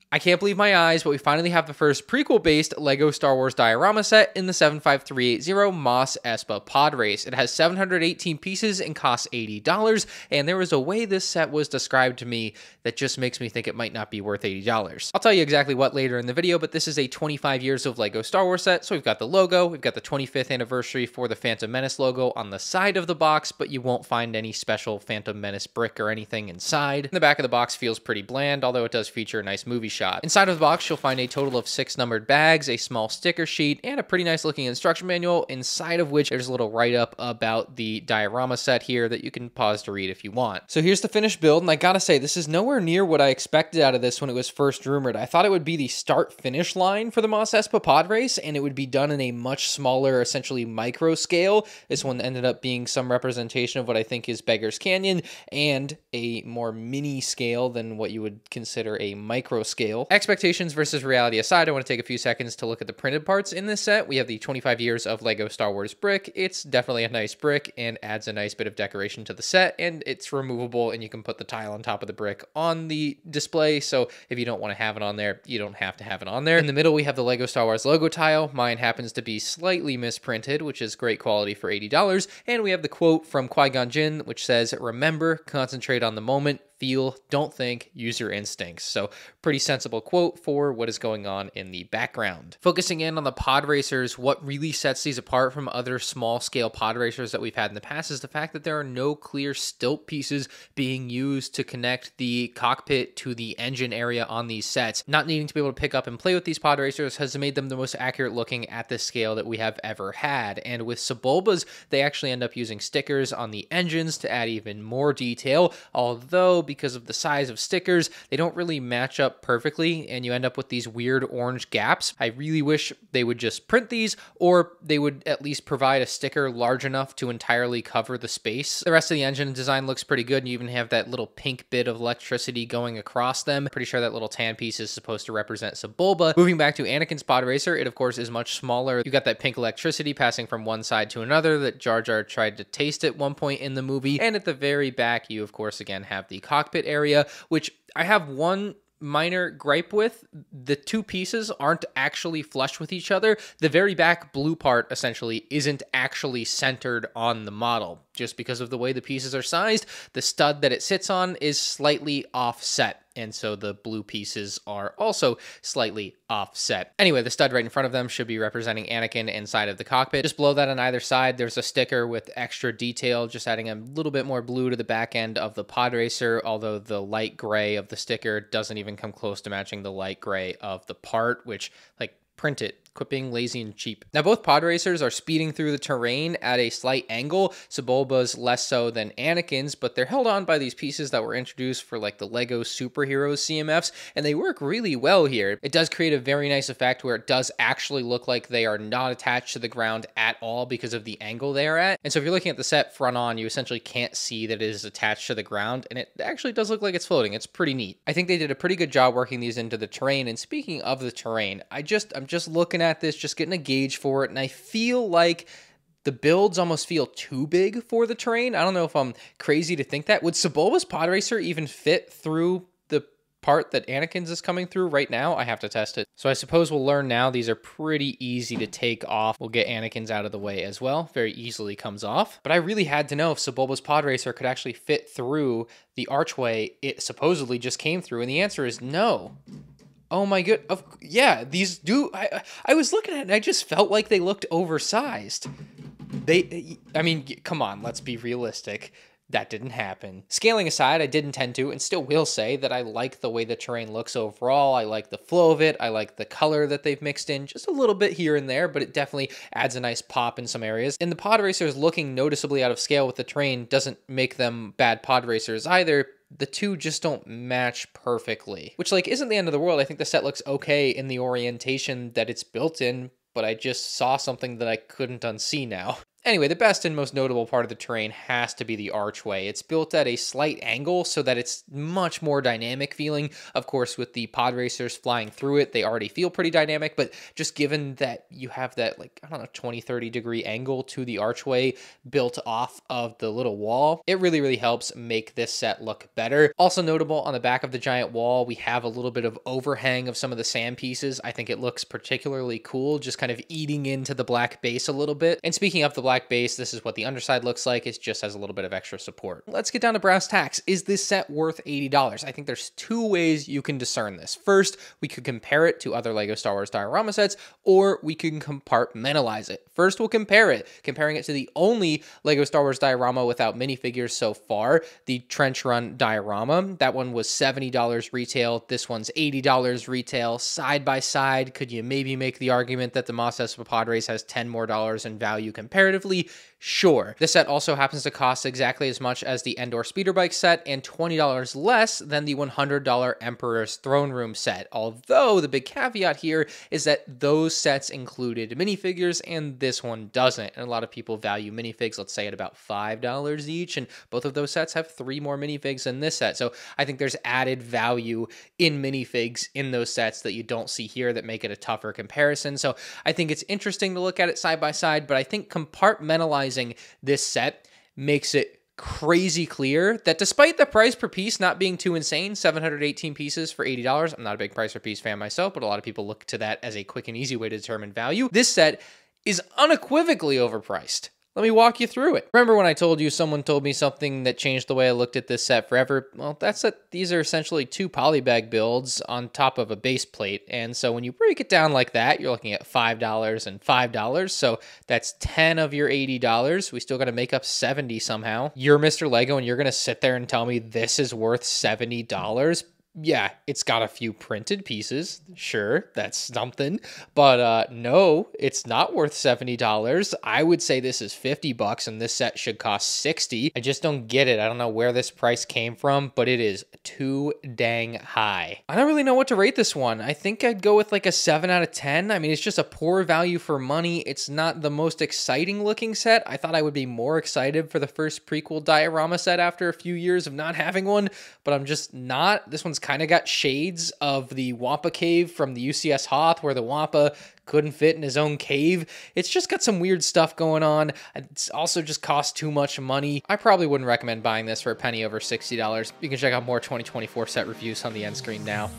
I can't believe my eyes, but we finally have the first prequel-based LEGO Star Wars diorama set in the 75380 MOS ESPA PODRACE. It has 718 pieces and costs $80, and there was a way this set was described to me that just makes me think it might not be worth $80. I'll tell you exactly what later in the video, but this is a 25 years of LEGO Star Wars set, so we've got the logo, we've got the 25th anniversary for the Phantom Menace logo on the side of the box, but you won't find any special Phantom Menace brick or anything inside. The back of the box feels pretty bland, although it does feature a nice movie shot. Inside of the box, you'll find a total of 6 numbered bags, a small sticker sheet, and a pretty nice looking instruction manual, inside of which there's a little write-up about the diorama set here that you can pause to read if you want. So here's the finished build, and I gotta say, this is nowhere near what I expected out of this when it was first rumored. I thought it would be the start-finish line for the MOS ESPA PODRACE, and it would be done in a much smaller, essentially micro scale. This one ended up being some representation of what I think is Beggar's Canyon, and a more mini scale than what you would consider a micro scale. Expectations versus reality aside, I want to take a few seconds to look at the printed parts in this set. We have the 25 years of LEGO Star Wars brick. It's definitely a nice brick and adds a nice bit of decoration to the set, and it's removable, and you can put the tile on top of the brick on the display, so if you don't want to have it on there, you don't have to have it on there. In the middle, we have the LEGO Star Wars logo tile. Mine happens to be slightly misprinted, which is great quality for $80, and we have the quote from Qui-Gon Jinn, which says, "Remember, concentrate on the moment, feel, don't think, use your instincts." So pretty sensible quote for what is going on in the background. Focusing in on the pod racers, what really sets these apart from other small scale pod racers that we've had in the past is the fact that there are no clear stilt pieces being used to connect the cockpit to the engine area on these sets. Not needing to be able to pick up and play with these pod racers has made them the most accurate looking at this scale that we have ever had. And with Sebulbas, they actually end up using stickers on the engines to add even more detail, although because of the size of stickers, they don't really match up perfectly, and you end up with these weird orange gaps. I really wish they would just print these, or they would at least provide a sticker large enough to entirely cover the space. The rest of the engine design looks pretty good, and you even have that little pink bit of electricity going across them. Pretty sure that little tan piece is supposed to represent Sebulba. Moving back to Anakin's pod racer, it of course is much smaller. You got that pink electricity passing from one side to another that Jar Jar tried to taste at one point in the movie, and at the very back, you of course again have the cockpit area, which I have one minor gripe with. The two pieces aren't actually flush with each other. The very back blue part essentially isn't actually centered on the model. Just because of the way the pieces are sized, the stud that it sits on is slightly offset, and so the blue pieces are also slightly offset. Anyway, the stud right in front of them should be representing Anakin inside of the cockpit. Just below that on either side, there's a sticker with extra detail, just adding a little bit more blue to the back end of the pod racer, although the light gray of the sticker doesn't even come close to matching the light gray of the part, which, like, print it. Quit being lazy and cheap. Now, both pod racers are speeding through the terrain at a slight angle. Sebulba's less so than Anakin's, but they're held on by these pieces that were introduced for like the LEGO Superheroes CMFs, and they work really well here. It does create a very nice effect where it does actually look like they are not attached to the ground at all because of the angle they are at. And so if you're looking at the set front on, you essentially can't see that it is attached to the ground, and it actually does look like it's floating. It's pretty neat. I think they did a pretty good job working these into the terrain. And speaking of the terrain, I'm just looking at this, just getting a gauge for it, and I feel like the builds almost feel too big for the terrain. I don't know if I'm crazy to think that. Would Sebulba's pod racer even fit through the part that Anakin's is coming through right now? I have to test it. So I suppose we'll learn now. These are pretty easy to take off. We'll get Anakin's out of the way as well. Very easily comes off. But I really had to know if Sebulba's pod racer could actually fit through the archway it supposedly just came through, and the answer is no. Oh my good, yeah, these do, I was looking at it and I just felt like they looked oversized. I mean, come on, let's be realistic. That didn't happen. Scaling aside, I did intend to, and still will say that I like the way the terrain looks overall. I like the flow of it. I like the color that they've mixed in just a little bit here and there, but it definitely adds a nice pop in some areas. And the pod racers looking noticeably out of scale with the terrain doesn't make them bad pod racers either. The two just don't match perfectly, which like isn't the end of the world. I think the set looks okay in the orientation that it's built in, but I just saw something that I couldn't unsee now. Anyway, the best and most notable part of the terrain has to be the archway. It's built at a slight angle so that it's much more dynamic feeling. Of course, with the pod racers flying through it, they already feel pretty dynamic, but just given that you have that, like, I don't know, 20, 30 degree angle to the archway built off of the little wall, it really, really helps make this set look better. Also notable, on the back of the giant wall, we have a little bit of overhang of some of the sand pieces. I think it looks particularly cool, just kind of eating into the black base a little bit. And speaking of the black base, this is what the underside looks like. It just has a little bit of extra support. Let's get down to brass tacks. Is this set worth $80? I think there's two ways you can discern this. First, we could compare it to other LEGO Star Wars diorama sets, or we can compartmentalize it. First, we'll compare it, comparing it to the only LEGO Star Wars diorama without minifigures so far, the Trench Run diorama. That one was $70 retail. This one's $80 retail. Side by side, could you maybe make the argument that the MOS ESPA PODRACE has $10 more in value comparatively? Sure. This set also happens to cost exactly as much as the Endor Speeder Bike set and $20 less than the $100 Emperor's Throne Room set. Although the big caveat here is that those sets included minifigures and this one doesn't. And a lot of people value minifigs, let's say, at about $5 each. And both of those sets have 3 more minifigs than this set. So I think there's added value in minifigs in those sets that you don't see here that make it a tougher comparison. So I think it's interesting to look at it side by side, but I think compartmentalizing this set makes it crazy clear that despite the price per piece not being too insane, 718 pieces for $80, I'm not a big price per piece fan myself, but a lot of people look to that as a quick and easy way to determine value. This set is unequivocally overpriced. Let me walk you through it. Remember when I told you someone told me something that changed the way I looked at this set forever? Well, that's that these are essentially 2 polybag builds on top of a base plate. And so when you break it down like that, you're looking at $5 and $5. So that's 10 of your $80. We still got to make up 70 somehow. You're Mr. Lego and you're going to sit there and tell me this is worth $70? Yeah, it's got a few printed pieces. Sure, that's something. But no, it's not worth $70. I would say this is $50 and this set should cost $60. I just don't get it. I don't know where this price came from, but it is too dang high. I don't really know what to rate this one. I think I'd go with like a 7 out of 10. I mean, it's just a poor value for money. It's not the most exciting looking set. I thought I would be more excited for the first prequel diorama set after a few years of not having one, but I'm just not. This one's kind of got shades of the Wampa cave from the UCS Hoth, where the Wampa couldn't fit in his own cave. It's just got some weird stuff going on. It's also just cost too much money. I probably wouldn't recommend buying this for a penny over $60. You can check out more 2024 set reviews on the end screen now.